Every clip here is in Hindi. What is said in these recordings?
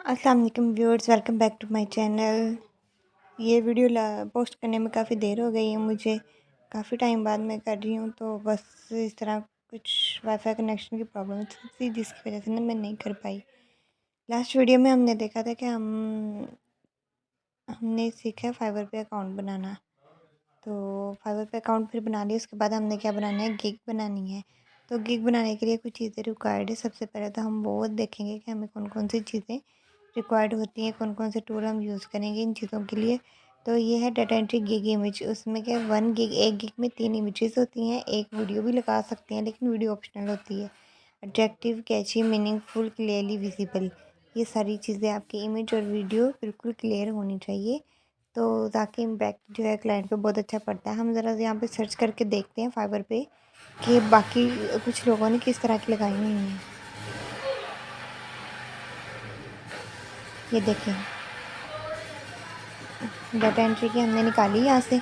अस्सलाम वालेकुम viewers, welcome back to my channel. ये वीडियो पोस्ट करने में काफ़ी देर हो गई है मुझे, काफ़ी टाइम बाद मैं कर रही हूँ। तो बस इस तरह कुछ वाईफाई कनेक्शन की प्रॉब्लम थी जिसकी वजह से ना मैं नहीं कर पाई। लास्ट वीडियो में हमने देखा था कि हमने सीखा है फाइवर पे अकाउंट बनाना। तो फाइवर पे अकाउंट फिर बना लिया, उसके बाद हमने क्या बनाना है, गिग बनानी है। तो गिग बनाने के लिए कुछ चीज़ें रिक्वायर्ड है। सबसे पहले तो हम वो देखेंगे कि हमें कौन कौन सी चीज़ें रिक्वायर्ड होती हैं, कौन कौन से टूल हम यूज़ करेंगे इन चीज़ों के लिए। तो ये है डाटा एंट्री गिग इमेज। उसमें क्या 1 गिग, 1 गिग में 3 इमेजेस होती हैं। एक वीडियो भी लगा सकते हैं लेकिन वीडियो ऑप्शनल होती है। अट्रैक्टिव, कैची, मीनिंगफुल, क्लियरली विजिबल, ये सारी चीज़ें आपकी इमेज और वीडियो बिल्कुल क्लियर होनी चाहिए, तो ताकि इम्पैक्ट जो है क्लाइंट पे बहुत अच्छा पड़ता है। हम ज़रा यहाँ पे सर्च करके देखते हैं फाइवर पे कि बाकी कुछ लोगों ने किस तरह की लगाई हुई हैं। ये देखें, डाटा एंट्री की हमने निकाली यहाँ से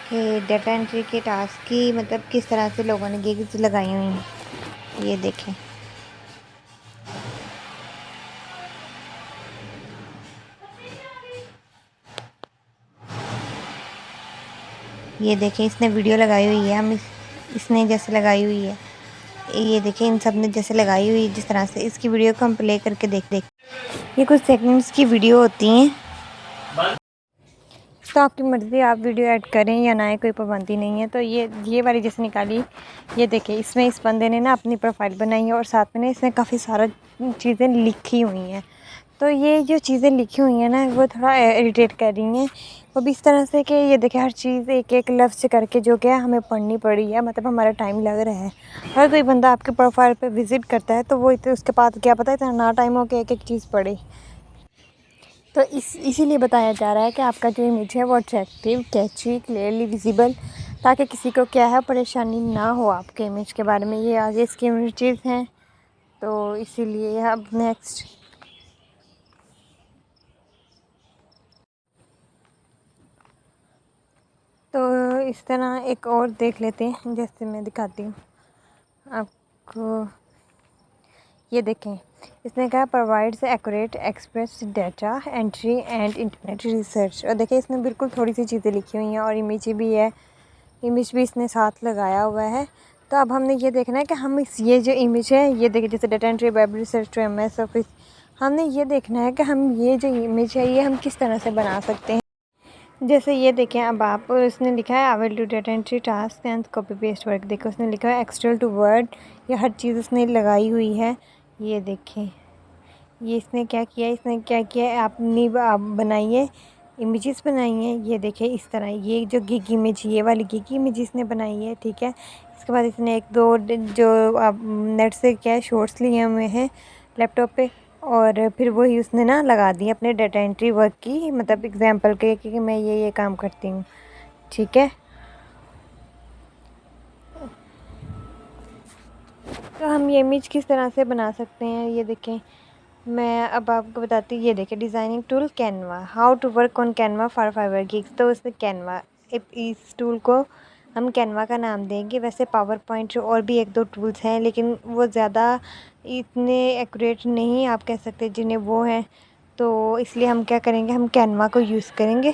कि डाटा एंट्री के टास्क की मतलब किस तरह से लोगों ने गिग्स लगाई हुई हैं। ये देखें, ये देखें, इसने वीडियो लगाई हुई है। इसने जैसे लगाई हुई है, ये देखें, इन सब ने जैसे लगाई हुई है जिस तरह से। इसकी वीडियो को हम प्ले करके देख। ये कुछ सेकंड्स की वीडियो होती हैं, तो आपकी मर्ज़ी, आप वीडियो ऐड करें या ना, कोई पाबंदी नहीं है। तो ये वाली जैसे निकाली, ये देखिए, इसमें इस बंदे ने ना अपनी प्रोफाइल बनाई है और साथ में ना इसने काफ़ी सारा चीज़ें लिखी हुई हैं। तो ये जो चीज़ें लिखी हुई हैं ना, वो थोड़ा इरिटेट कर रही हैं। वो भी इस तरह से कि ये देखिए, हर चीज़ एक एक लफ्ज़ करके जो क्या हमें पढ़नी पड़ी है, मतलब हमारा टाइम लग रहा है। हर कोई बंदा आपके प्रोफाइल पर विज़िट करता है तो वो उसके पास क्या पता इतना ना टाइम हो कि एक एक चीज़ पढ़े। तो इसीलिए बताया जा रहा है कि आपका जो इमेज है वो अट्रैक्टिव, कैची, क्लियरली विजिबल, ताकि किसी को क्या है परेशानी ना हो आपके इमेज के बारे में। ये आगे इसकी इमेजेस हैं, तो इसीलिए अब नेक्स्ट तो इस तरह एक और देख लेते हैं, जैसे मैं दिखाती हूँ आपको। ये देखें, इसने कहा provides accurate express data entry and internet research. और देखिए, इसमें बिल्कुल थोड़ी सी चीज़ें लिखी हुई हैं और इमेज भी है, इमेज भी इसने साथ लगाया हुआ है। तो अब हमने ये देखना है कि हम ये जो इमेज है, ये देखिए, जैसे data entry, web research to MS office, हमने ये देखना है कि हम ये जो इमेज है ये हम किस तरह से बना सकते हैं। जैसे ये देखें, अब आप, इसने लिखा है I will do data entry task and copy paste work. देखो, उसने लिखा है एक्सेल टू वर्ड, ये हर चीज़ उसने लगाई हुई है। ये देखें, ये इसने क्या किया है, आपने आप बनाइए, इमेजेस बनाई हैं। ये देखें, इस तरह ये जो गिग इमेज, ये वाली गिग इमेज इसने बनाई है, ठीक है। इसके बाद इसने एक दो जो आप नेट से क्या है शॉर्ट्स लिए हुए हैं लैपटॉप पे, और फिर वही उसने ना लगा दी अपने डाटा एंट्री वर्क की, मतलब एग्जांपल के कि मैं ये काम करती हूँ, ठीक है। तो हम ये इमेज किस तरह से बना सकते हैं, ये देखें, मैं अब आपको बताती हूँ। ये देखें, designing tool Canva, how to work on Canva for Fiverr gigs. तो उसमें कैनवा, इस टूल को हम कैनवा का नाम देंगे। वैसे पावर पॉइंट और भी एक दो टूल्स हैं, लेकिन वो ज़्यादा इतने एक्यूरेट नहीं आप कह सकते जिन्हें वो हैं, तो इसलिए हम क्या करेंगे, हम कैनवा को यूज़ करेंगे।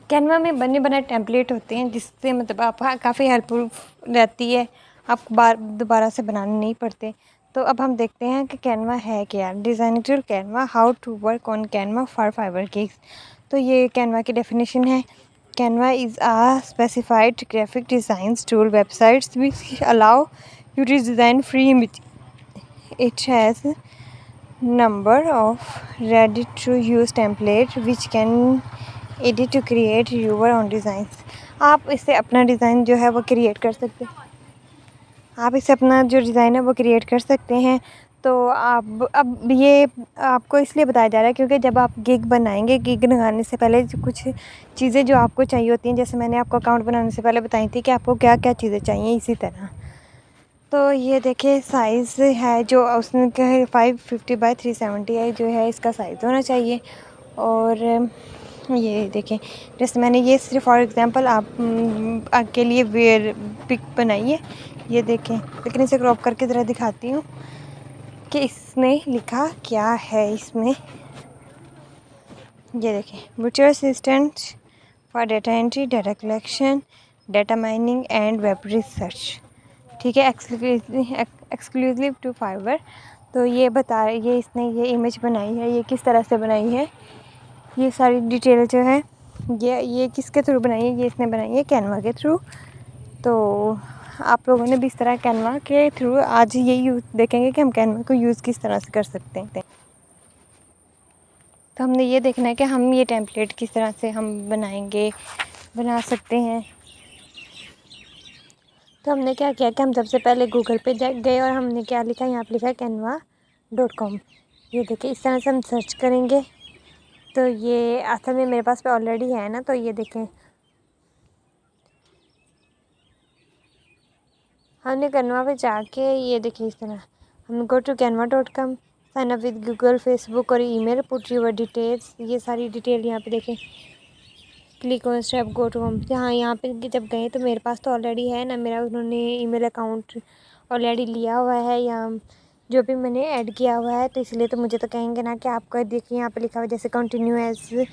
कैनवा में बने बनाए टेम्पलेट होते हैं, जिससे मतलब आप काफ़ी हेल्पफुल रहती है, आपको बार दोबारा से बनाने नहीं पड़ते। तो अब हम देखते हैं कि कैनवा है क्या। Designing tool Canva, how to work on Canva for Fiverr gigs. तो ये कैनवा की डेफिनेशन है। Canva is a specified graphic design tool websites which allow you to design free image. It has number of ready to use template which can edit to create your own designs। आप इससे अपना डिज़ाइन जो है वो क्रिएट कर सकते हैं, आप इससे अपना जो डिज़ाइन है वो क्रिएट कर सकते हैं। तो आप, अब ये आपको इसलिए बताया जा रहा है क्योंकि जब आप गिग बनाएंगे, गिग लगाने से पहले कुछ चीज़ें जो आपको चाहिए होती हैं, जैसे मैंने आपको अकाउंट बनाने से पहले बताई थी कि आपको क्या क्या चीज़ें चाहिए, इसी तरह। तो ये देखिए, साइज़ है जो उसने क्या है 550 by 370 है, जो है इसका साइज़ होना चाहिए। और ये देखें, जैसे मैंने ये सिर्फ फॉर एग्ज़ाम्पल आपके लिए वेयर पिक बनाई है। ये देखें, लेकिन इसे क्रॉप करके ज़रा दिखाती हूँ। कि इसने लिखा क्या है इसमें। ये देखें, virtual assistant for data entry, data collection, data mining and web research. ठीक है, एक्सक्लूसिव टू फाइवर। तो ये बता रहे, ये इसने ये इमेज बनाई है, ये किस तरह से बनाई है, ये सारी डिटेल जो है ये किसके थ्रू बनाई है, ये इसने बनाई है कैनवा के थ्रू। तो आप लोगों ने भी इस तरह कैनवा के थ्रू आज ये यूज़ देखेंगे कि हम कैनवा को यूज़ किस तरह से कर सकते हैं। तो हमने ये देखना है कि हम ये टेम्पलेट किस तरह से हम बना सकते हैं। तो हमने क्या किया कि हम सबसे पहले गूगल पे गए और हमने क्या लिखा, यहाँ पे लिखा canva.com। ये देखिए, इस तरह से हम सर्च करेंगे तो ये असल में मेरे पास पे ऑलरेडी है ना। तो ये देखें, हमने कैनवा पे जाके ये देखिए इस तरह हम go to canva.com, sign up with Google, Facebook और ईमेल, पुट यूर डिटेल्स। ये सारी डिटेल यहाँ पे देखें, click on step go to home. हाँ, यहाँ पे जब गए तो मेरे पास तो ऑलरेडी है ना, मेरा उन्होंने ईमेल अकाउंट ऑलरेडी लिया हुआ है या जो भी मैंने ऐड किया हुआ है, तो इसलिए तो मुझे तो कहेंगे ना कि आपका देखिए यहाँ पे लिखा हुआ है जैसे कंटिन्यू एज,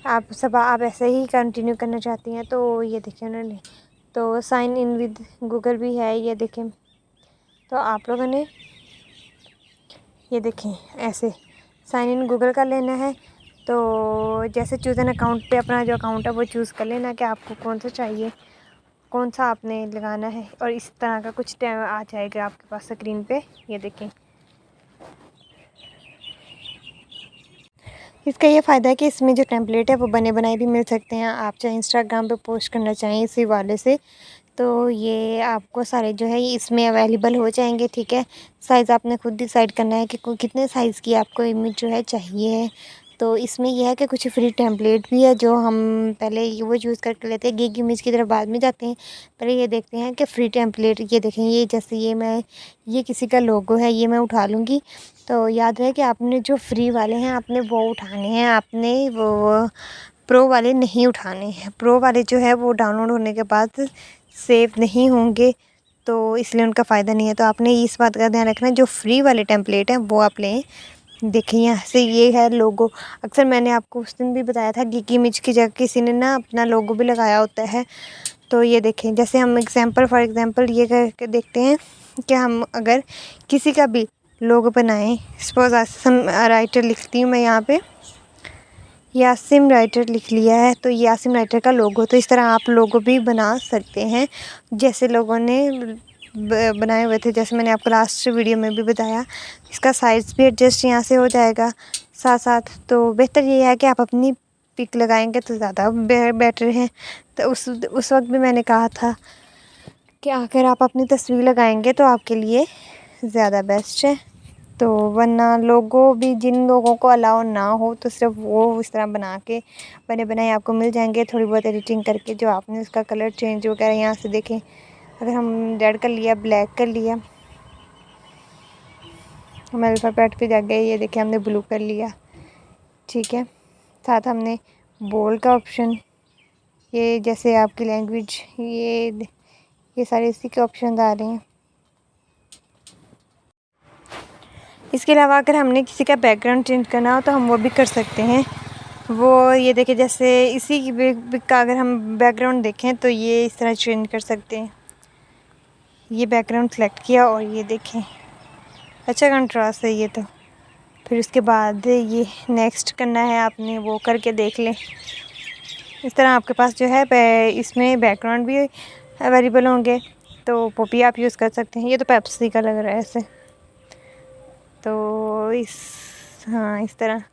आप ऐसे ही कंटिन्यू करना चाहती हैं। तो ये देखिए उन्होंने, तो साइन इन विद गूगल भी है, ये देखें। तो आप लोगों ने ये देखें ऐसे साइन इन गूगल कर लेना है। तो जैसे चूज़ एन अकाउंट पे अपना जो अकाउंट है वो चूज़ कर लेना कि आपको कौन सा चाहिए, कौन सा आपने लगाना है। और इस तरह का कुछ टाइम आ जाएगा आपके पास स्क्रीन पे, ये देखें। इसका ये फ़ायदा है कि इसमें जो टेम्पलेट है वो बने बनाए भी मिल सकते हैं। आप चाहे इंस्टाग्राम पे पोस्ट करना चाहें इसी वाले से, तो ये आपको सारे जो है ये इसमें अवेलेबल हो जाएंगे। ठीक है, साइज़ आपने खुद डिसाइड करना है कि कितने साइज़ की आपको इमेज जो है चाहिए है। तो इसमें यह है कि कुछ फ्री टेम्पलेट भी है जो हम पहले वो यूज़ करके लेते हैं, गिग इमेज की तरफ बाद में जाते हैं। पहले ये देखते हैं कि फ्री टेम्पलेट, ये देखें, ये जैसे ये किसी का लोगो है, ये मैं उठा लूँगी। तो याद रहे कि आपने जो फ्री वाले हैं आपने वो उठाने हैं, आपने वो प्रो वाले नहीं उठाने हैं। प्रो वाले जो है वो डाउनलोड होने के बाद सेव नहीं होंगे, तो इसलिए उनका फ़ायदा नहीं है। तो आपने इस बात का ध्यान रखना है, जो फ्री वाले टेम्पलेट हैं वो आप लें। देखिए यहाँ से ये है लोगो। अक्सर मैंने आपको उस दिन भी बताया था गिग इमेज की जगह किसी ने ना अपना लोगो भी लगाया होता है। तो ये देखें, जैसे हम फॉर एग्ज़ाम्पल ये करके देखते हैं कि हम अगर किसी का भी लोगो बनाएं, सपोज आसिम राइटर लिखती हूँ मैं यहाँ पे, यासिम राइटर लिख लिया है, तो यासिम राइटर का लोगो। तो इस तरह आप लोगो भी बना सकते हैं जैसे लोगों ने बनाए हुए थे, जैसे मैंने आपको लास्ट वीडियो में भी बताया। इसका साइज़ भी एडजस्ट यहाँ से हो जाएगा साथ साथ। तो बेहतर ये है कि आप अपनी पिक लगाएंगे तो ज़्यादा बेटर है। तो उस वक्त भी मैंने कहा था कि अगर आप अपनी तस्वीर लगाएंगे तो आपके लिए ज़्यादा बेस्ट है। तो वरना लोगों भी जिन लोगों को अलाउ ना हो तो सिर्फ वो इस तरह बना के बने बनाए आपको मिल जाएंगे, थोड़ी बहुत एडिटिंग करके। जो आपने उसका कलर चेंज वगैरह यहाँ से देखें, अगर हम रेड कर लिया, ब्लैक कर लिया, हम अल्फ़ाबेट पे जा गए, ये देखें हमने ब्लू कर लिया। ठीक है, साथ हमने बोल्ड का ऑप्शन, ये जैसे आपकी लैंग्वेज, ये सारे इसी के ऑप्शन आ रहे हैं। इसके अलावा अगर हमने किसी का बैकग्राउंड चेंज करना हो तो हम वो भी कर सकते हैं। वो ये देखें, जैसे इसी की का अगर हम बैकग्राउंड देखें तो ये इस तरह चेंज कर सकते हैं। ये बैकग्राउंड सेलेक्ट किया और ये देखें अच्छा कंट्रास्ट है ये। तो फिर उसके बाद ये नेक्स्ट करना है आपने, वो करके देख लें। इस तरह आपके पास जो है इसमें बैकग्राउंड भी अवेलेबल होंगे, तो वो भी आप यूज़ कर सकते हैं। ये तो पेप्सी का लग रहा है ऐसे। तो इस तरह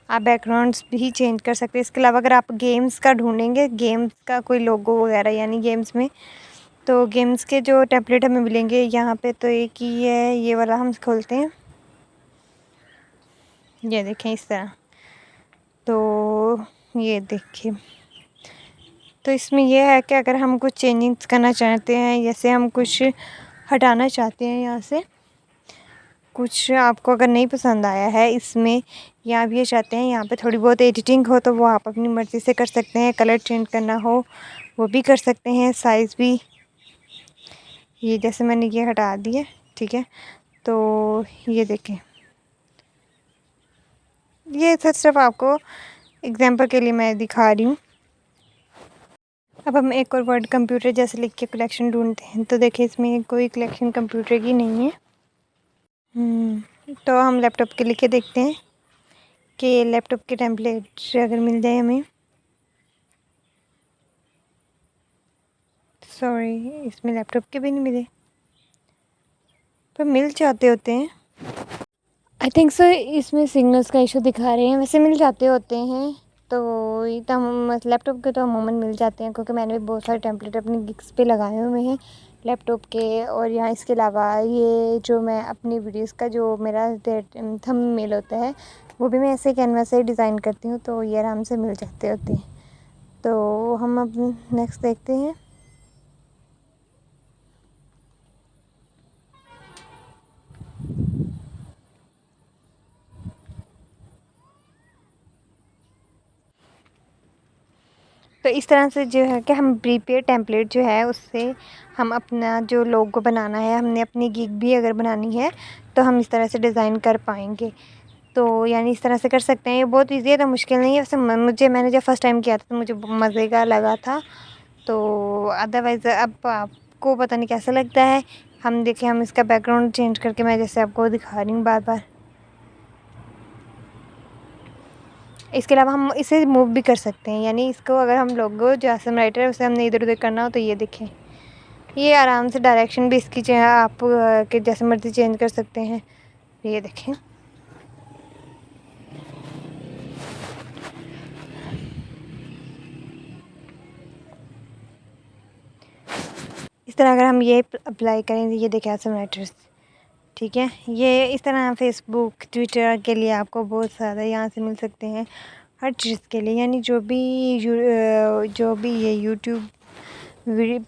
आप बैकग्राउंड्स भी चेंज कर सकते हैं। इसके अलावा अगर आप गेम्स का ढूंढेंगे, गेम्स का कोई लोगो वगैरह, यानी गेम्स में, तो गेम्स के जो टेम्पलेट हमें मिलेंगे यहाँ पे, तो एक ही है ये वाला। हम खोलते हैं, ये देखें इस तरह। तो ये देखिए, तो इसमें यह है कि अगर हम कुछ चेंजिंग्स करना चाहते हैं, जैसे हम कुछ हटाना चाहते हैं यहाँ से, कुछ आपको अगर नहीं पसंद आया है इसमें, या आप ये चाहते हैं यहाँ पे थोड़ी बहुत एडिटिंग हो, तो वो आप अपनी मर्ज़ी से कर सकते हैं। कलर चेंज करना हो वो भी कर सकते हैं, साइज़ भी। ये जैसे मैंने ये हटा दिया, ठीक है। तो ये देखें, ये सिर्फ आपको एग्जांपल के लिए मैं दिखा रही हूँ। अब हम एक और वर्ड कंप्यूटर जैसे लिख के कलेक्शन ढूंढते हैं, तो देखिए इसमें कोई कलेक्शन कंप्यूटर की नहीं है। तो हम लैपटॉप के लिख के देखते हैं कि लैपटॉप के टेम्पलेट अगर मिल जाए हमें। सॉरी, इसमें लैपटॉप के भी नहीं मिले, पर मिल जाते होते हैं। आई थिंक सो इसमें सिग्नल्स का इशू दिखा रहे हैं, वैसे मिल जाते होते हैं। तो ये तो हम लैपटॉप के तो अमूमन मिल जाते हैं, क्योंकि मैंने भी बहुत सारे टेम्पलेट अपनी गिग्स पे लगाए हुए हैं लैपटॉप के। और यहाँ इसके अलावा ये जो मैं अपनी वीडियोस का जो मेरा थंबनेल होता है वो भी मैं ऐसे कैनवास से डिज़ाइन करती हूँ, तो ये आराम से मिल जाते होते हैं। तो हम अब नेक्स्ट देखते हैं। तो इस तरह से जो है कि हम प्रीपेड टेम्पलेट जो है उससे हम अपना जो लोगो बनाना है, हमने अपनी गिग भी अगर बनानी है तो हम इस तरह से डिज़ाइन कर पाएंगे। तो यानी इस तरह से कर सकते हैं। ये बहुत ईजी है, तो मुश्किल नहीं है। वैसे मैंने जब फर्स्ट टाइम किया था तो मुझे मज़े का लगा था। तो अदरवाइज़ अब आपको पता नहीं कैसा लगता है। हम देखें, हम इसका बैकग्राउंड चेंज करके मैं जैसे आपको दिखा रही हूँ बार बार। इसके अलावा हम इसे मूव भी कर सकते हैं, यानी इसको अगर हम लोगो जो आसम राइटर है उसे हमने इधर उधर करना हो तो ये देखें, ये आराम से डायरेक्शन भी इसकी आप के जैसे मर्ज़ी चेंज कर सकते हैं। ये देखें, इस तरह अगर हम ये अप्लाई करें, ये देखें आसम राइटर्स, ठीक है। ये इस तरह फेसबुक ट्विटर के लिए आपको बहुत ज़्यादा यहाँ से मिल सकते हैं, हर चीज़ के लिए। यानी जो भी ये यूट्यूब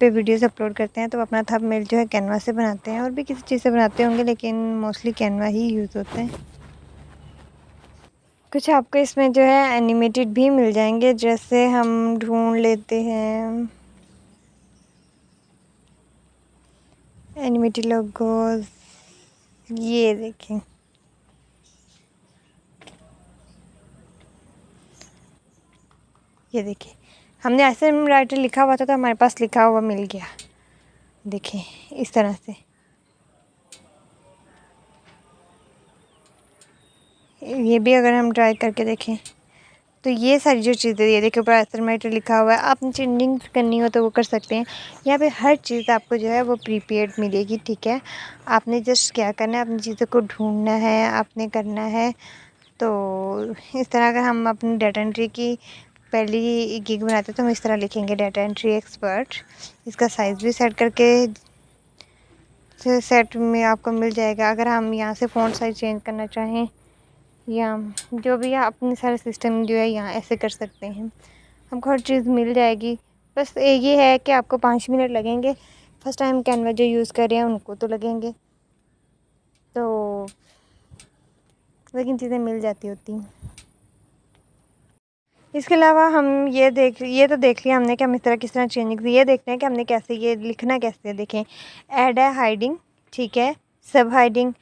पे वीडियोस अपलोड करते हैं तो अपना थंबनेल जो है कैनवा से बनाते हैं, और भी किसी चीज़ से बनाते होंगे, लेकिन मोस्टली कैनवा ही यूज़ होते हैं। कुछ आपको इसमें जो है एनिमेटेड भी मिल जाएंगे, जैसे हम ढूंढ लेते हैं एनिमेटेड लोगोस। ये देखें, ये देखिए, हमने ऐसे राइटर लिखा हुआ था तो हमारे पास लिखा हुआ मिल गया। देखें इस तरह से, ये भी अगर हम ट्राई करके देखें तो ये सारी जो चीज़ें, ये देखिए ऊपर एस्टिमेटर लिखा हुआ है। आपने चेंजिंग करनी हो तो वो कर सकते हैं। यहाँ पे हर चीज़ आपको जो है वो प्रीपेड मिलेगी, ठीक है। आपने जस्ट क्या करना है, अपनी चीज़ों को ढूंढना है, आपने करना है। तो इस तरह अगर हम अपनी डाटा एंट्री की पहली गिग बनाते हैं तो हम इस तरह लिखेंगे, डाटा एंट्री एक्सपर्ट। इसका साइज़ भी सेट करके सेट में आपको मिल जाएगा। अगर हम यहाँ से फ़ॉन्ट साइज़ चेंज करना चाहें या जो भी आप अपने सारे सिस्टम जो है यहाँ ऐसे कर सकते हैं, हमको हर चीज़ मिल जाएगी। बस ये है कि आपको 5 मिनट लगेंगे। फर्स्ट टाइम कैनवा जो यूज़ कर रहे हैं उनको तो लगेंगे, तो लेकिन चीज़ें मिल जाती होती हैं। इसके अलावा हम ये तो देख लिया हमने कि हम इस तरह किस तरह चेंजिंग, ये देखते हैं कि हमने कैसे ये लिखना कैसे है। देखें, ऐड है हाइडिंग, ठीक है, सब हाइडिंग।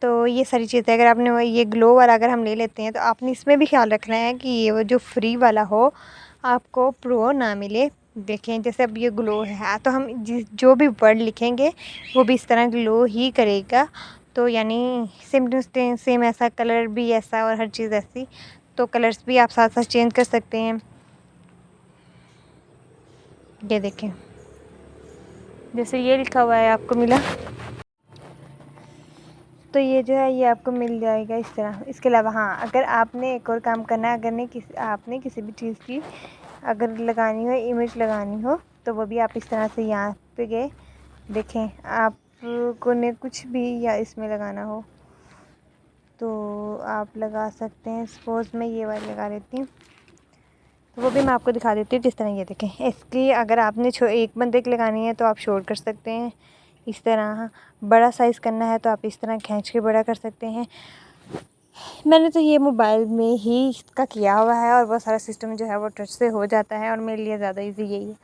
तो ये सारी चीज़ें अगर आपने ये ग्लो वाला अगर हम ले लेते हैं तो आपने इसमें भी ख्याल रखना है कि ये वो जो फ्री वाला हो, आपको प्रो ना मिले। देखें, जैसे अब ये ग्लो है तो हम जो भी वर्ड लिखेंगे वो भी इस तरह ग्लो ही करेगा। तो यानी सेम टू सेम ऐसा कलर भी ऐसा और हर चीज़ ऐसी। तो कलर्स भी आप साथ साथ चेंज कर सकते हैं। ये देखें, जैसे ये लिखा हुआ है आपको मिला, तो ये जो है ये आपको मिल जाएगा इस तरह। इसके अलावा हाँ, अगर आपने एक और काम करना है, आपने किसी भी चीज़ की अगर लगानी हो, इमेज लगानी हो, तो वो भी आप इस तरह से यहाँ पे गए। देखें, आपको ने कुछ भी या इसमें लगाना हो तो आप लगा सकते हैं। सपोज़ मैं ये वाली लगा लेती हूँ, तो वो भी मैं आपको दिखा देती हूँ जिस तरह। ये देखें, इसकी अगर आपने एक बंदे की लगानी है तो आप शॉर्ट कर सकते हैं इस तरह। बड़ा साइज़ करना है तो आप इस तरह खींच के बड़ा कर सकते हैं। मैंने तो ये मोबाइल में ही इसका किया हुआ है और वो सारा सिस्टम जो है वो टच से हो जाता है, और मेरे लिए ज़्यादा इजी यही है।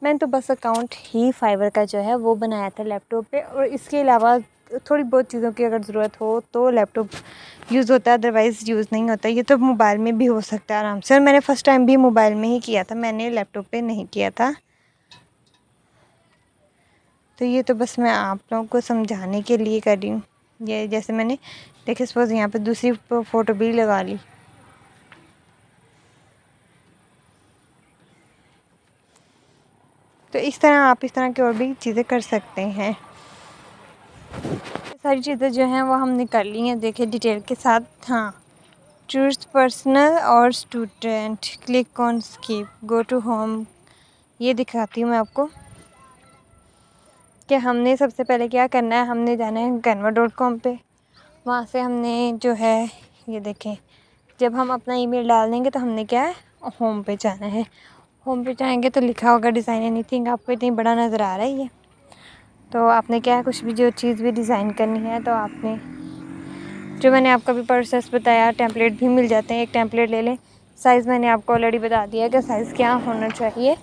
मैंने तो बस अकाउंट ही फाइवर का जो है वो बनाया था लैपटॉप पे, और इसके अलावा थोड़ी बहुत चीज़ों की अगर ज़रूरत हो तो लैपटॉप यूज़ होता है, अदरवाइज़ यूज़ नहीं होता। ये तो मोबाइल में भी हो सकता है आराम से, और मैंने फ़र्स्ट टाइम भी मोबाइल में ही किया था, मैंने लैपटॉप पे नहीं किया था। तो ये तो बस मैं आप लोगों को समझाने के लिए कर रही हूँ। ये जैसे मैंने देखिए सपोज़ यहाँ पे दूसरी फ़ोटो भी लगा ली। तो इस तरह की और भी चीज़ें कर सकते हैं। सारी चीज़ें जो हैं वो हमने कर ली हैं, देखिए डिटेल के साथ। हाँ, चूज़ पर्सनल और student, click on skip, go to home. ये दिखाती हूँ मैं आपको कि हमने सबसे पहले क्या करना है। हमने जाना है canva.com पे। वहाँ से हमने जो है ये देखें, जब हम अपना ईमेल डाल देंगे तो हमने क्या है, होम पे जाना है। होम पे जाएंगे तो लिखा होगा डिज़ाइन एनीथिंग, आपको इतनी बड़ा नज़र आ रहा है ये। तो आपने क्या है, कुछ भी जो चीज़ भी डिज़ाइन करनी है तो आपने जो मैंने आपको भी प्रोसेस बताया, टेम्पलेट भी मिल जाते हैं, एक टेम्पलेट ले लें। साइज़ मैंने आपको ऑलरेडी बता दिया कि साइज़ क्या होना चाहिए।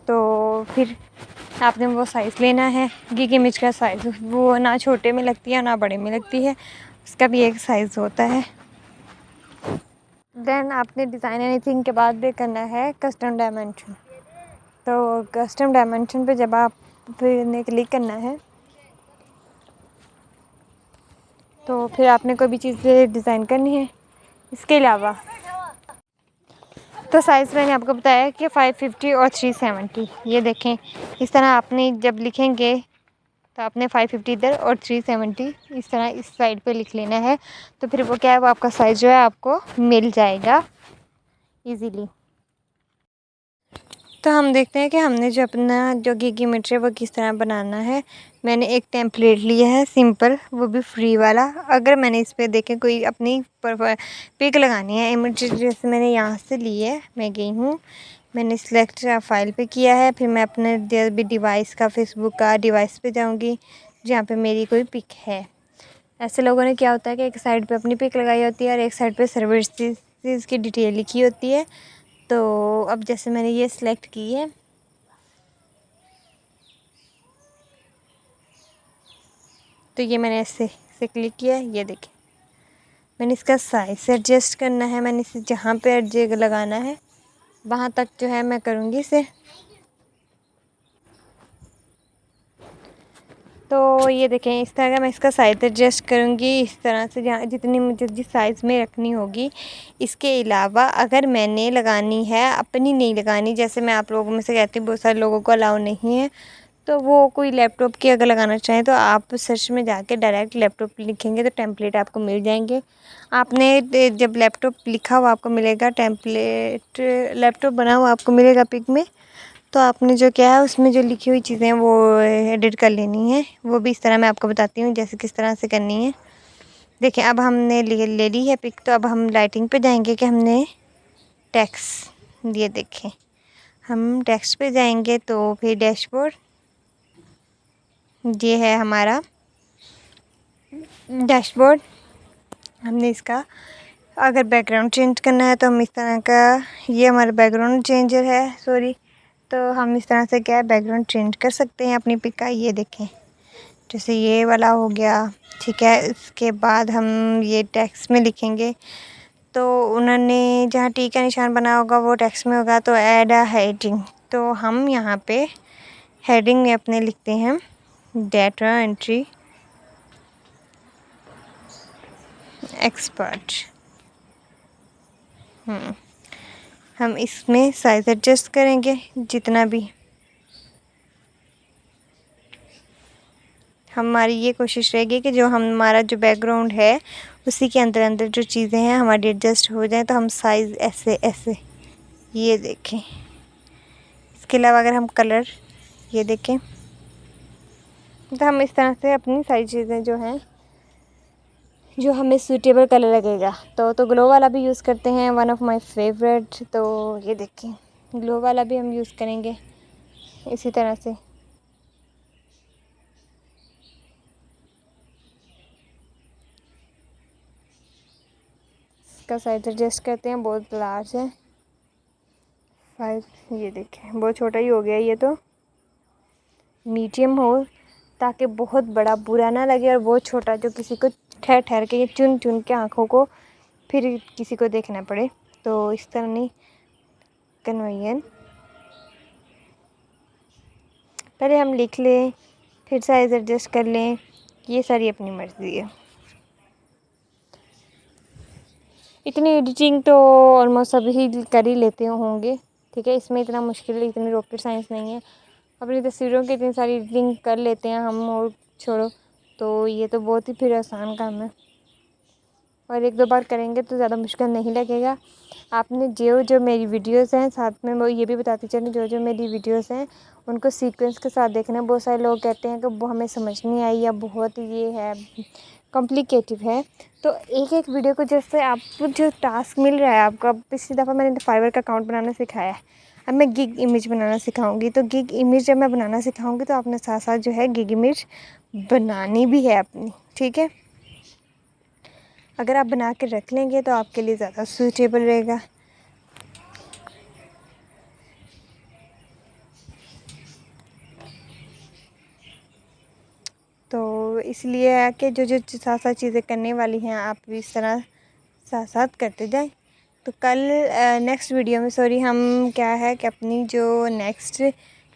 तो फिर आपने वो साइज़ लेना है। गिग इमेज का साइज़ वो ना छोटे में लगती है ना बड़े में लगती है, उसका भी एक साइज़ होता है। देन आपने डिज़ाइन एनीथिंग के बाद भी करना है कस्टम डायमेंशन। तो कस्टम डायमेंशन पे जब आप फिर क्लिक करना है तो फिर आपने कोई भी चीज़ डिज़ाइन करनी है। इसके अलावा तो साइज़ मैंने आपको बताया कि 550 और 370। ये देखें, इस तरह आपने जब लिखेंगे तो आपने 550 इधर और 370 इस तरह इस साइड पे लिख लेना है। तो फिर वो क्या है, वो आपका साइज़ जो है आपको मिल जाएगा इजीली। तो हम देखते हैं कि हमने जो अपना जो गिग इमेज है वो किस तरह बनाना है। मैंने एक टेम्पलेट लिया है सिंपल, वो भी फ्री वाला। अगर मैंने इस पे देखें कोई अपनी पिक लगानी है इमेज, जैसे मैंने यहाँ से ली है, मैं गई हूँ, मैंने सिलेक्ट फाइल पे किया है, फिर मैं अपने भी डिवाइस का, फेसबुक का डिवाइस पे जाऊँगी जहाँ पे मेरी कोई पिक है। ऐसे लोगों ने क्या होता है कि एक साइड पे अपनी पिक लगाई होती है और एक साइड पे सर्विसेज की डिटेल लिखी होती है। तो अब जैसे मैंने ये सिलेक्ट की है, तो ये मैंने ऐसे से क्लिक किया है। ये देखिए, मैंने इसका साइज़ एडजस्ट करना है, मैंने इसे जहाँ पे एडजस्ट लगाना है वहाँ तक जो है मैं करूँगी इसे। तो ये देखें, इस तरह का मैं इसका साइज़ एडजस्ट करूँगी इस तरह से, जहाँ जितनी मुझे जिस साइज़ में रखनी होगी। इसके अलावा अगर मैंने लगानी है, अपनी नहीं लगानी, जैसे मैं आप लोगों में से कहती हूँ बहुत सारे लोगों को अलाउ नहीं है, तो वो कोई लैपटॉप की अगर लगाना चाहें तो आप सर्च में जाके डायरेक्ट लैपटॉप लिखेंगे तो टेम्पलेट आपको मिल जाएंगे। आपने जब लैपटॉप लिखा हुआ आपको मिलेगा, टेम्पलेट लैपटॉप बना हुआ आपको मिलेगा पिक में, तो आपने जो क्या है उसमें जो लिखी हुई चीज़ें हैं वो एडिट कर लेनी है। वो भी इस तरह मैं आपको बताती हूँ जैसे किस तरह से करनी है। देखिए, अब हमने ले ली है पिक, तो अब हम लाइटिंग पे जाएंगे कि हमने टेक्स्ट, ये देखें हम टेक्स्ट पे जाएंगे तो फिर डैशबोर्ड, ये है हमारा डैशबोर्ड। हमने इसका अगर बैकग्राउंड चेंज करना है तो हम इस तरह का, ये हमारा बैकग्राउंड चेंजर है, सॉरी, तो हम इस तरह से क्या है बैकग्राउंड चेंज कर सकते हैं अपनी पिक का। ये देखें, जैसे ये वाला हो गया, ठीक है। इसके बाद हम ये टेक्स्ट में लिखेंगे तो उन्होंने जहाँ टी का निशान बना होगा वो टेक्स्ट में होगा, तो ऐड अ हेडिंग। तो हम यहाँ पे हेडिंग में अपने लिखते हैं डाटा एंट्री एक्सपर्ट। हम इसमें साइज़ एडजस्ट करेंगे जितना भी। हमारी ये कोशिश रहेगी कि जो हमारा जो बैकग्राउंड है उसी के अंदर अंदर जो चीज़ें हैं हमारी एडजस्ट हो जाए। तो हम साइज़ ऐसे ऐसे, ये देखें। इसके अलावा अगर हम कलर, ये देखें, तो हम इस तरह से अपनी सारी चीज़ें जो हैं, जो हमें सूटेबल कलर लगेगा, तो ग्लो वाला भी यूज़ करते हैं, वन ऑफ माय फेवरेट। तो ये देखें, ग्लो वाला भी हम यूज़ करेंगे इसी तरह से। इसका साइज एडजस्ट करते हैं, बहुत लार्ज है 5, ये देखें बहुत छोटा ही हो गया। ये तो मीडियम हो ताकि बहुत बड़ा बुरा ना लगे और बहुत छोटा जो किसी को ठहर ठहर के चुन चुन के आँखों को फिर किसी को देखना पड़े। तो इस तरह नहीं कन्वेंशन पहले हम लिख लें, फिर साइज़ एडजस्ट कर लें, ये सारी अपनी मर्ज़ी है। इतनी एडिटिंग तो ऑलमोस्ट सभी कर ही लेते होंगे, ठीक है। इसमें इतना मुश्किल, इतनी रॉकेट साइंस नहीं है। अपनी तस्वीरों की इतनी सारी एडिटिंग कर लेते हैं हम, और छोड़ो, तो ये तो बहुत ही फिर आसान काम है और एक दो बार करेंगे तो ज़्यादा मुश्किल नहीं लगेगा। आपने जो जो मेरी वीडियोस हैं, साथ में मैं ये भी बताती चलूँ, जो जो मेरी वीडियोस हैं उनको सीक्वेंस के साथ देखना। बहुत सारे लोग कहते हैं कि वो हमें समझ नहीं आई या बहुत ये है कॉम्प्लिकेटिव है, तो एक एक वीडियो को जैसे आपको जो टास्क मिल रहा है आपका। पिछली दफ़ा मैंने फाइवर का अकाउंट बनाना सिखाया है, अब मैं गिग इमेज बनाना सिखाऊंगी। तो गिग इमेज जब मैं बनाना सिखाऊंगी तो आपने साथ साथ जो है गिग इमेज बनानी भी है अपनी, ठीक है। अगर आप बना के रख लेंगे तो आपके लिए ज़्यादा सूटेबल रहेगा। तो इसलिए है कि जो जो साथ साथ चीज़ें करने वाली हैं आप भी इस तरह साथ साथ करते जाएं। तो कल नेक्स्ट वीडियो में हम क्या है कि अपनी जो नेक्स्ट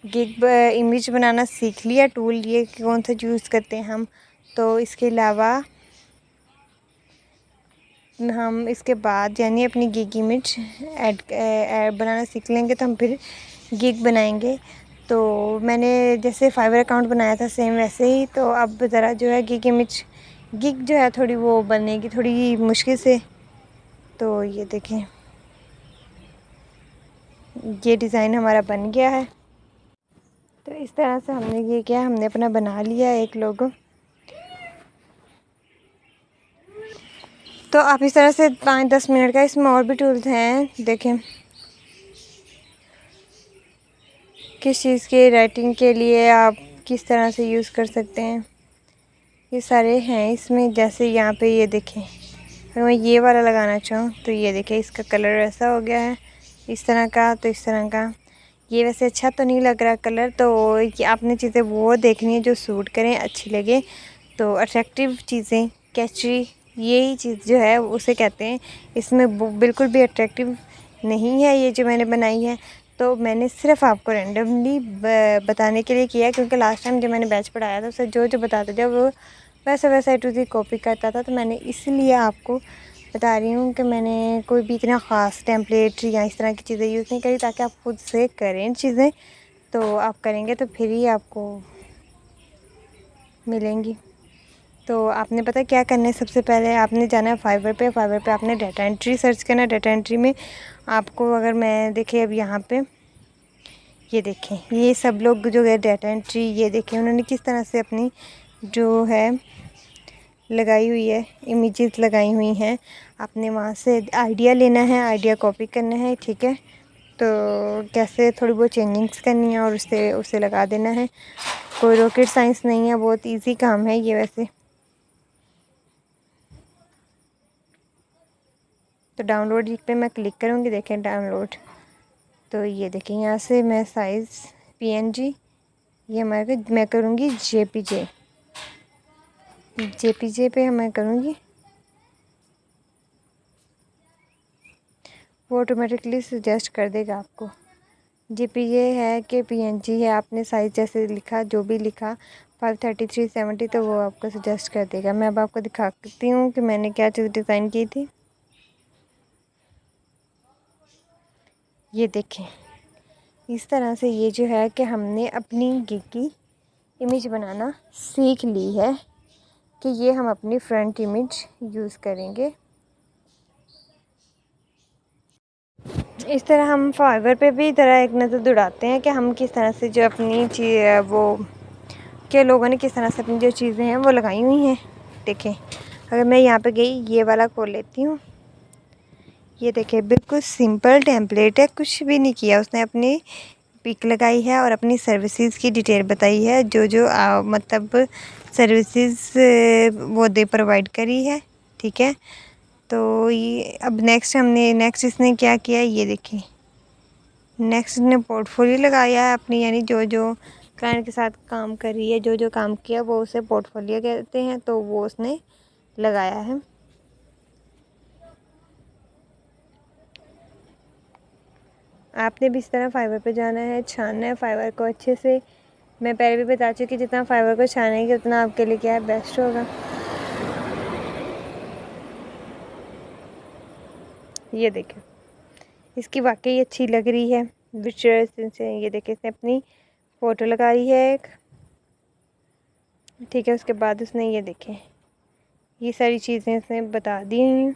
गिग इमेज बनाना सीख लिया, टूल ये कौन सा यूज़ करते हैं हम। तो इसके अलावा हम इसके बाद यानी अपनी गिग इमेज बनाना सीख लेंगे तो हम फिर गिग बनाएंगे। तो मैंने जैसे फाइवर अकाउंट बनाया था सेम वैसे ही, तो अब ज़रा जो है गिग जो है थोड़ी वो बनेगी थोड़ी मुश्किल से। तो ये देखें, ये डिज़ाइन हमारा बन गया है। तो इस तरह से हमने ये किया, हमने अपना बना लिया एक लोगो। तो आप इस तरह से 5-10 मिनट का, इसमें और भी टूल्स हैं, देखें किस चीज़ के राइटिंग के लिए आप किस तरह से यूज़ कर सकते हैं, ये सारे हैं इसमें। जैसे यहाँ पे ये देखें, अगर मैं ये वाला लगाना चाहूँ तो ये देखें इसका कलर ऐसा हो गया है इस तरह का। तो इस तरह का ये वैसे अच्छा तो नहीं लग रहा कलर, तो ये आपने चीज़ें वो देखनी है जो सूट करें, अच्छी लगे। तो अट्रैक्टिव चीज़ें, कैची, यही चीज़ जो है उसे कहते हैं। इसमें बिल्कुल भी अट्रैक्टिव नहीं है ये जो मैंने बनाई है। तो मैंने सिर्फ आपको रैंडमली बताने के लिए किया है, क्योंकि लास्ट टाइम जब मैंने बैच पढ़ाया था उसे जो जो बताते थे वो वैसे वैसे A to Z कॉपी करता था। तो मैंने इसलिए आपको बता रही हूँ कि मैंने कोई भी इतना ख़ास टेम्पलेट या इस तरह की चीज़ें यूज़ नहीं करी, ताकि आप खुद से करें चीज़ें। तो आप करेंगे तो फिर ही आपको मिलेंगी। तो आपने पता क्या करना है, सबसे पहले आपने जाना है फाइवर पे आपने डाटा एंट्री सर्च करना है। डाटा एंट्री में आपको, अगर मैं देखें अब यहाँ पे ये देखें, ये सब लोग जो है डाटा एंट्री, ये देखें उन्होंने किस तरह से अपनी जो है लगाई हुई है, इमेजेस लगाई हुई हैं। आपने वहाँ से आइडिया लेना है, आइडिया कॉपी करना है, ठीक है। तो कैसे थोड़ी बहुत चेंजिंग्स करनी है और उसे लगा देना है। कोई रॉकेट साइंस नहीं है, बहुत इजी काम है ये वैसे। तो डाउनलोड पे मैं क्लिक करूँगी, देखें डाउनलोड। तो ये देखें यहाँ से मैं साइज़ PNG, ये मैं करूँगी JPG पे मैं करूँगी, वो ऑटोमेटिकली सजेस्ट कर देगा आपको। JPG है कि PNG है, आपने साइज़ जैसे लिखा, जो भी लिखा 533/70, तो वो आपको सजेस्ट कर देगा। मैं अब आपको दिखाती हूँ कि मैंने क्या चीज़ डिज़ाइन की थी। ये देखें इस तरह से ये जो है कि हमने अपनी गिग की इमेज बनाना सीख ली है, कि ये हम अपनी फ्रंट इमेज यूज़ करेंगे। इस तरह हम फाइवर पे भी तरह एक नज़र दौड़ाते हैं कि हम किस तरह से जो अपनी चीज़ वो के लोगों ने किस तरह से अपनी जो चीज़ें हैं वो लगाई हुई हैं। देखें अगर मैं यहाँ पे गई, ये वाला खोल लेती हूँ, ये देखें बिल्कुल सिंपल टेम्पलेट है, कुछ भी नहीं किया उसने। अपनी पिक लगाई है और अपनी सर्विसेज की डिटेल बताई है, जो जो मतलब सर्विसेज वो दे प्रोवाइड करी है, ठीक है। तो ये अब नेक्स्ट इसने क्या किया, ये देखिए नेक्स्ट ने पोर्टफोलियो लगाया है अपनी, यानी जो जो क्लाइंट के साथ काम कर रही है, जो जो काम किया वो उसे पोर्टफोलियो कहते हैं, तो वो उसने लगाया है। आपने भी इस तरह फाइवर पे जाना है, छानना है फाइवर को अच्छे से। मैं पहले भी बता चुकी कि जितना फाइबर को छानेंगे उतना आपके लिए क्या है, बेस्ट होगा। ये देखें, इसकी वाकई अच्छी लग रही है विचुअल्स से। ये देखें, इसने अपनी फ़ोटो लगाई है एक, ठीक है। उसके बाद उसने ये देखें, ये सारी चीज़ें इसने बता दी हैं।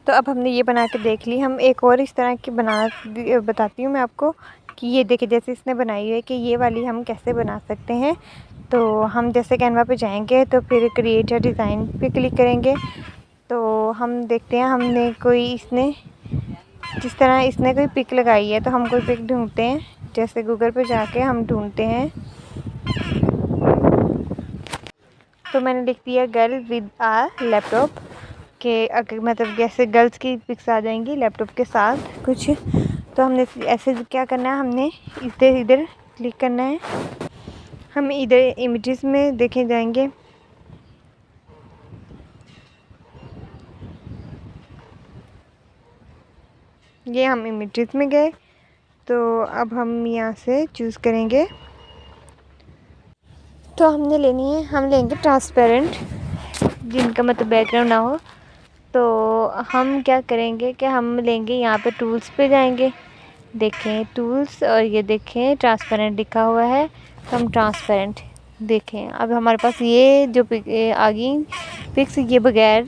तो अब हमने ये बना के देख ली। हम एक और इस तरह की बताती हूँ मैं आपको कि ये देखिए, जैसे इसने बनाई है कि ये वाली हम कैसे बना सकते हैं। तो हम जैसे कैनवा पे जाएंगे तो फिर क्रिएट या डिज़ाइन पे क्लिक करेंगे। तो हम देखते हैं हमने कोई इसने जिस तरह इसने कोई पिक लगाई है तो हम कोई पिक ढूंढते हैं। जैसे गूगल पे जाके हम ढूंढते हैं, तो मैंने लिख दिया गर्ल विद आ लैपटॉप के, अगर मतलब जैसे गर्ल्स की पिक्स आ जाएंगी लैपटॉप के साथ कुछ। तो हमने ऐसे क्या करना है, हमने इधर इधर क्लिक करना है। हम इधर इमेजेस में देखे जाएंगे, ये हम इमेजेस में गए। तो अब हम यहाँ से चूज़ करेंगे। तो हमने लेनी है, हम लेंगे ट्रांसपेरेंट, जिनका मतलब बैकग्राउंड ना हो। तो हम क्या करेंगे कि हम लेंगे, यहाँ पे टूल्स पे जाएंगे, देखें टूल्स, और ये देखें ट्रांसपेरेंट लिखा हुआ है। तो हम ट्रांसपेरेंट देखें। अब हमारे पास ये जो आ गई पिक्स, ये बगैर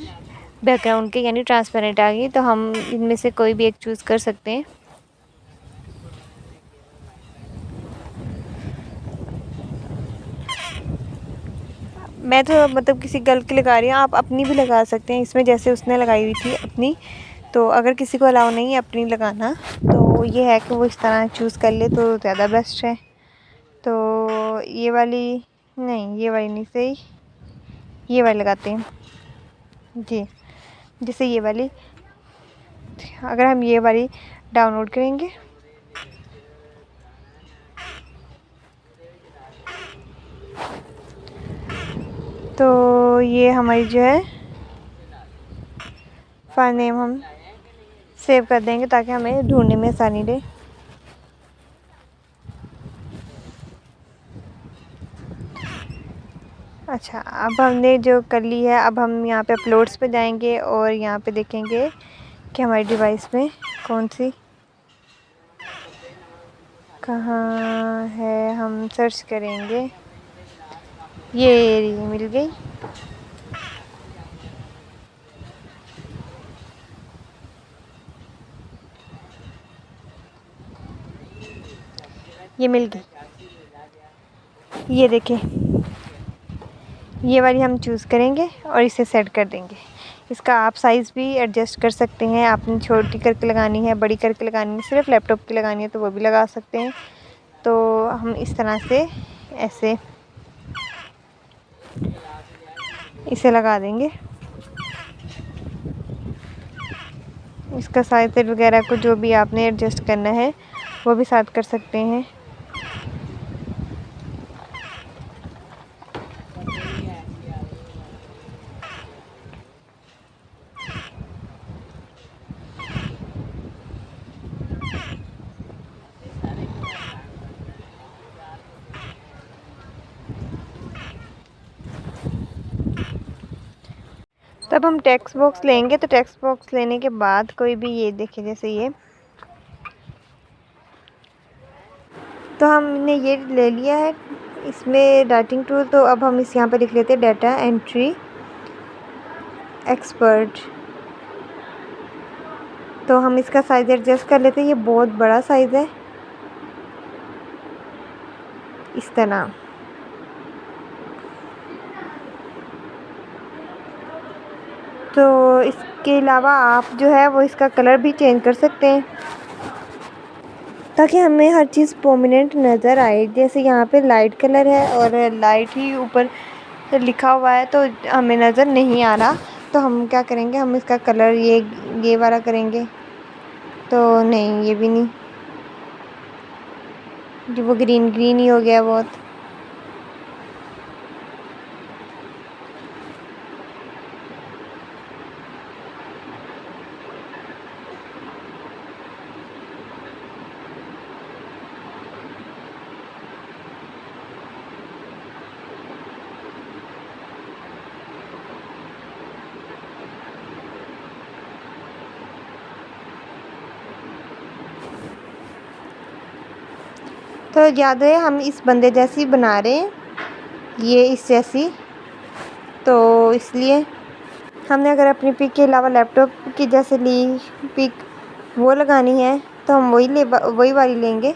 बैकग्राउंड के यानी ट्रांसपेरेंट आ गई। तो हम इनमें से कोई भी एक चूज़ कर सकते हैं। मैं तो मतलब किसी गर्ल की लगा रही हूँ, आप अपनी भी लगा सकते हैं इसमें, जैसे उसने लगाई हुई थी अपनी। तो अगर किसी को अलाउ नहीं है अपनी लगाना, तो ये है कि वो इस तरह चूज़ कर ले तो ज़्यादा बेस्ट है। तो ये वाली नहीं, ये वाली नहीं सही, ये वाली लगाते हैं जी। जैसे ये वाली, अगर हम ये वाली डाउनलोड करेंगे तो ये हमारी जो है फाइल नेम हम सेव कर देंगे ताकि हमें ढूंढने में आसानी रहे। अच्छा, अब हमने जो कर ली है, अब हम यहाँ पे अपलोड्स पे जाएंगे और यहाँ पे देखेंगे कि हमारी डिवाइस में कौन सी कहाँ है। हम सर्च करेंगे, ये मिल गई। ये मिल गई, ये देखें, ये वाली हम चूज़ करेंगे और इसे सेट कर देंगे। इसका आप साइज़ भी एडजस्ट कर सकते हैं, आपने छोटी करके लगानी है, बड़ी करके लगानी है, सिर्फ लैपटॉप की लगानी है तो वो भी लगा सकते हैं। तो हम इस तरह से ऐसे इसे लगा देंगे। इसका साइज़ वगैरह को जो भी आपने एडजस्ट करना है वो भी साथ कर सकते हैं। तब हम टेक्स्ट बॉक्स लेंगे, तो टेक्स्ट बॉक्स लेने के बाद कोई भी, ये देखिए जैसे ये, तो हमने ये ले लिया है इसमें राइटिंग टूल। तो अब हम इस यहाँ पे लिख लेते हैं डाटा एंट्री एक्सपर्ट। तो हम इसका साइज़ एडजस्ट कर लेते हैं, ये बहुत बड़ा साइज़ है इस तरह। तो इसके अलावा आप जो है वो इसका कलर भी चेंज कर सकते हैं ताकि हमें हर चीज़ प्रोमिनेंट नज़र आए। जैसे यहाँ पे लाइट कलर है और लाइट ही ऊपर लिखा हुआ है तो हमें नज़र नहीं आ रहा। तो हम क्या करेंगे, हम इसका कलर ये वाला करेंगे। तो नहीं, ये भी नहीं, जो वो ग्रीन ग्रीन ही हो गया बहुत। तो याद है हम इस बंदे जैसी बना रहे हैं, ये इस जैसी, तो इसलिए हमने अगर अपनी पिक के अलावा लैपटॉप की जैसे ली पिक वो लगानी है तो हम वही वाली लेंगे।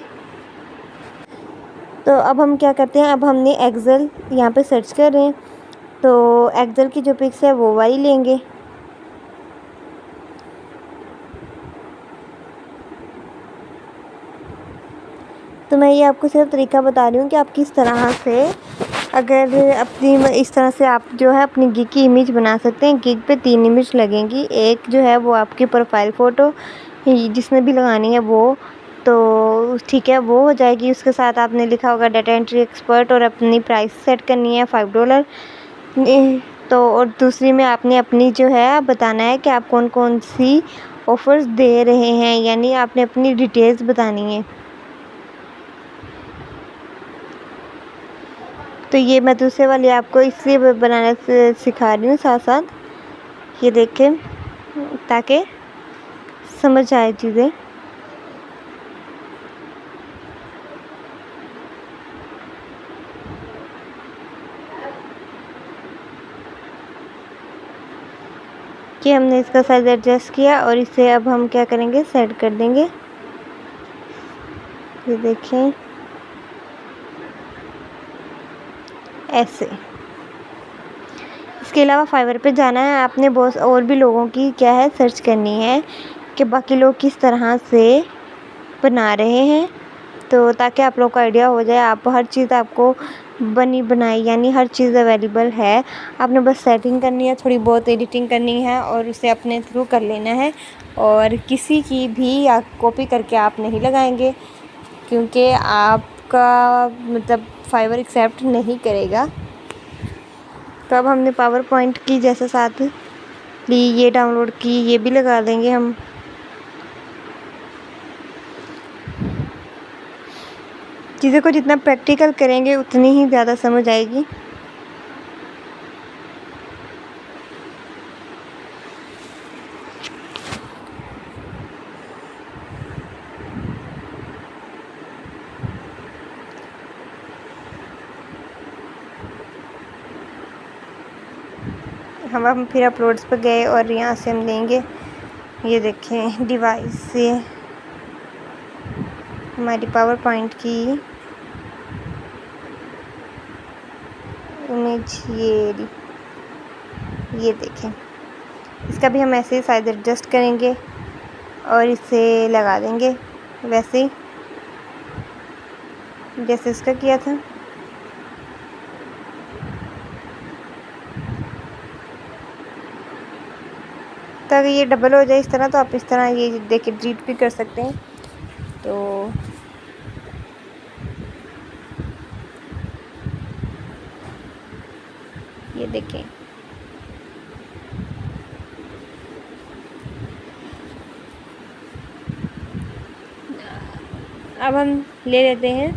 तो अब हम क्या करते हैं, अब हमने एक्सेल यहाँ पे सर्च कर रहे हैं, तो एक्सेल की जो पिक्स है वो वाली लेंगे। तो मैं ये आपको सिर्फ तरीका बता रही हूँ कि आप किस तरह से अगर अपनी इस तरह से आप जो है अपनी गिग की इमेज बना सकते हैं। गिग पे 3 इमेज लगेंगी, एक जो है वो आपकी प्रोफाइल फ़ोटो जिसने भी लगानी है वो तो ठीक है वो हो जाएगी। उसके साथ आपने लिखा होगा डाटा एंट्री एक्सपर्ट और अपनी प्राइस सेट करनी है $5। तो और दूसरी में आपने अपनी जो है बताना है कि आप कौन कौन सी ऑफ़र्स दे रहे हैं, यानी आपने अपनी डिटेल्स बतानी है। तो ये मैं दूसरे वाली आपको इसलिए बनाना सिखा रही हूँ साथ साथ, ये देखें ताकि समझ आए चीज़ें। कि हमने इसका साइज़ एडजस्ट किया और इसे अब हम क्या करेंगे, सेट कर देंगे। ये देखें ऐसे। इसके अलावा फाइवर पे जाना है आपने, बहुत और भी लोगों की क्या है सर्च करनी है कि बाकी लोग किस तरह से बना रहे हैं, तो ताकि आप लोग को आइडिया हो जाए। आप हर चीज़ आपको बनी बनाई यानी हर चीज़ अवेलेबल है, आपने बस सेटिंग करनी है, थोड़ी बहुत एडिटिंग करनी है और उसे अपने थ्रू कर लेना है। और किसी की भी आप कॉपी करके आप नहीं लगाएंगे क्योंकि आपका मतलब फाइवर एक्सेप्ट नहीं करेगा। तो अब हमने पावर पॉइंट की जैसे साथ ली, ये डाउनलोड की, ये भी लगा देंगे हम। चीज़ों को जितना प्रैक्टिकल करेंगे उतनी ही ज़्यादा समझ आएगी। हम फिर अपलोड्स पर गए और यहाँ से हम लेंगे, ये देखें डिवाइस से हमारी पावर पॉइंट की इमेज ये देखें। इसका भी हम ऐसे ही साइज एडजस्ट करेंगे और इसे लगा देंगे वैसे ही जैसे इसका किया था। तो अगर ये डबल हो जाए इस तरह तो आप इस तरह ये देखिए डिलीट भी कर सकते हैं। तो ये देखें अब हम ले लेते हैं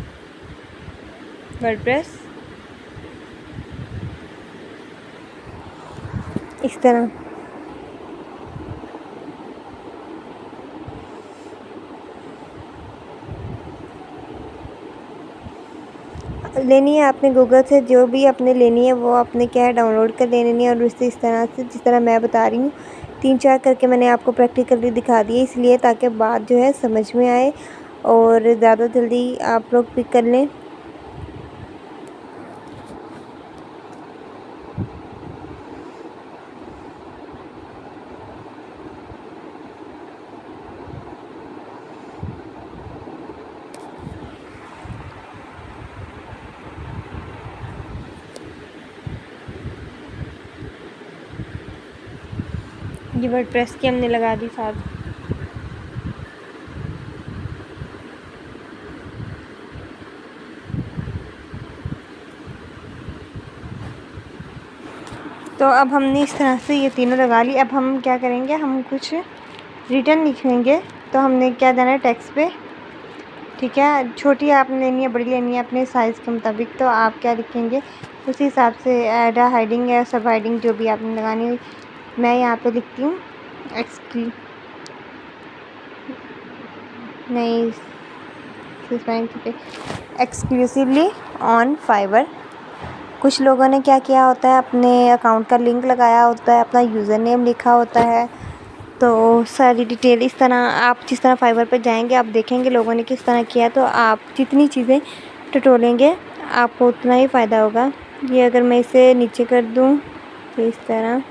वर्डप्रेस इस तरह। लेनी है आपने गूगल से, जो भी आपने लेनी है वो आपने क्या है डाउनलोड कर लेनी है और उससे इस तरह से जिस तरह मैं बता रही हूँ 3-4 करके मैंने आपको प्रैक्टिकली दिखा दिए, इसलिए ताकि बात जो है समझ में आए और ज़्यादा जल्दी आप लोग पिक कर लें। ये वर्डप्रेस की हमने लगा दी साथ। तो अब हमने इस तरह से ये तीनों लगा ली। अब हम क्या करेंगे, हम कुछ रिटर्न लिखेंगे। तो हमने क्या देना है, टेक्स्ट पे, ठीक है। छोटी आपने लेनी है, बड़ी लेनी है अपने साइज़ के मुताबिक। तो आप क्या लिखेंगे उसी हिसाब से, ऐड हाइडिंग या सब हाइडिंग जो भी आपने लगानी हुई। मैं यहाँ पे लिखती हूँ एक्सक्लूसिवली ऑन फाइवर। कुछ लोगों ने क्या किया होता है, अपने अकाउंट का लिंक लगाया होता है, अपना यूज़र नेम लिखा होता है। तो सारी डिटेल इस तरह, आप जिस तरह फाइवर पर जाएंगे आप देखेंगे लोगों ने किस तरह किया। तो आप जितनी चीज़ें टटोलेंगे आपको उतना ही फ़ायदा होगा। ये अगर मैं इसे नीचे कर दूँ तो इस तरह,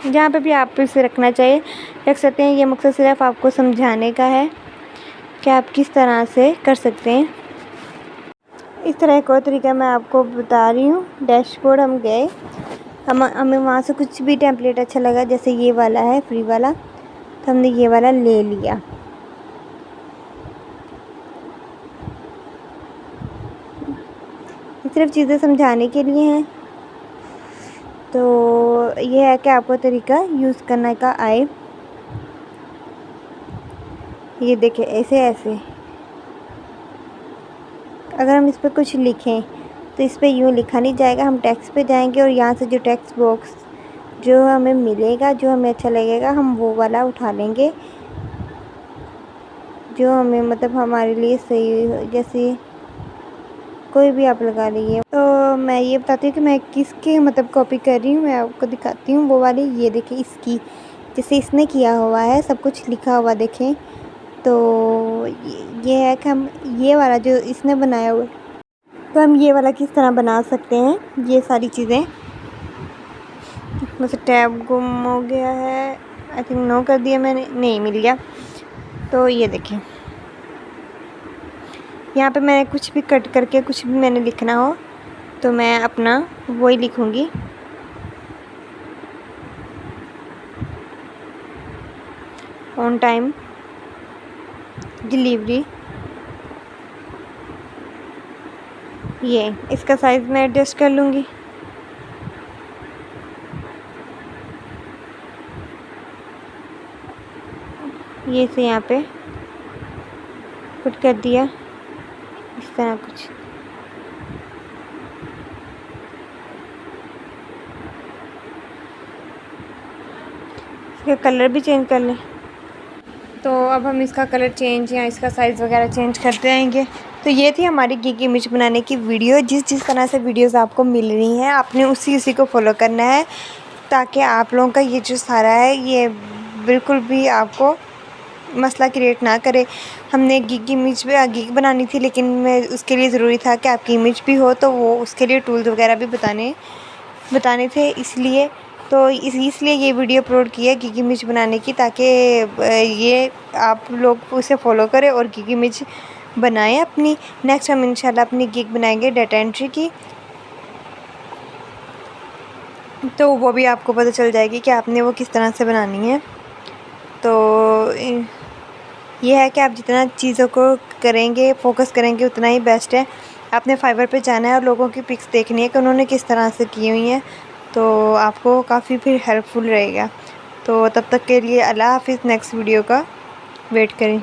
जहाँ पे भी आप इसे रखना चाहिए रख सकते हैं। ये मकसद सिर्फ आपको समझाने का है कि आप किस तरह से कर सकते हैं। इस तरह एक और तरीका मैं आपको बता रही हूँ। डैशबोर्ड हम गए, हमें वहाँ से कुछ भी टेम्पलेट अच्छा लगा, जैसे ये वाला है फ्री वाला, तो हमने ये वाला ले लिया। सिर्फ चीज़ें समझाने के लिए हैं। तो ये है कि आपको तरीका यूज़ करने का आए। ये देखिए ऐसे अगर हम इस पर कुछ लिखें तो इस पर यूँ लिखा नहीं जाएगा। हम टेक्स्ट पे जाएंगे और यहाँ से जो टेक्स्ट बॉक्स जो हमें मिलेगा, जो हमें अच्छा लगेगा, हम वो वाला उठा लेंगे जो हमें मतलब हमारे लिए सही हो। जैसे कोई भी आप लगा लीजिए। तो मैं ये बताती हूँ कि मैं किसके मतलब कॉपी कर रही हूँ, मैं आपको दिखाती हूँ वो वाली। ये देखिए इसकी, जैसे इसने किया हुआ है, सब कुछ लिखा हुआ देखें। तो ये है कि हम ये वाला जो इसने बनाया हुआ है, तो हम ये वाला किस तरह बना सकते हैं। ये सारी चीज़ें, मुझसे टैब गुम हो गया है, आई थिंक नो कर दिया मैंने, नहीं मिल गया। तो ये देखिए यहाँ पे मैंने कुछ भी कट करके कुछ भी मैंने लिखना हो तो मैं अपना वही लिखूँगी। ऑन टाइम डिलीवरी, ये इसका साइज़ मैं एडजस्ट कर लूँगी। ये से यहाँ पे पुट कर दिया, इस तरह कुछ। इसका कलर भी चेंज कर लें। तो अब हम इसका कलर चेंज या इसका साइज़ वगैरह चेंज करते रहेंगे। तो ये थी हमारी गिग इमेज बनाने की वीडियो। जिस तरह से वीडियोस आपको मिल रही हैं आपने उसी को फॉलो करना है, ताकि आप लोगों का ये जो सारा है ये बिल्कुल भी आपको मसला क्रिएट ना करे। हमने गिग इमेज गिग बनानी थी, लेकिन मैं उसके लिए ज़रूरी था कि आपकी इमेज भी हो, तो वो उसके लिए टूल्स वगैरह भी बताने थे। इसलिए इसलिए ये वीडियो अपलोड की है गिग इमेज बनाने की, ताकि ये आप लोग उसे फॉलो करें और गिग इमेज बनाएं अपनी। नेक्स्ट हम इंशाल्लाह अपनी गिग बनाएंगे डाटा एंट्री की, तो वो भी आपको पता चल जाएगी कि आपने वो किस तरह से बनानी है। तो ये है कि आप जितना चीज़ों को करेंगे, फोकस करेंगे, उतना ही बेस्ट है। आपने फाइवर पे जाना है और लोगों की पिक्स देखनी है कि उन्होंने किस तरह से की हुई हैं, तो आपको काफ़ी फिर हेल्पफुल रहेगा। तो तब तक के लिए अल्लाह हाफ़िज़। नेक्स्ट वीडियो का वेट करें।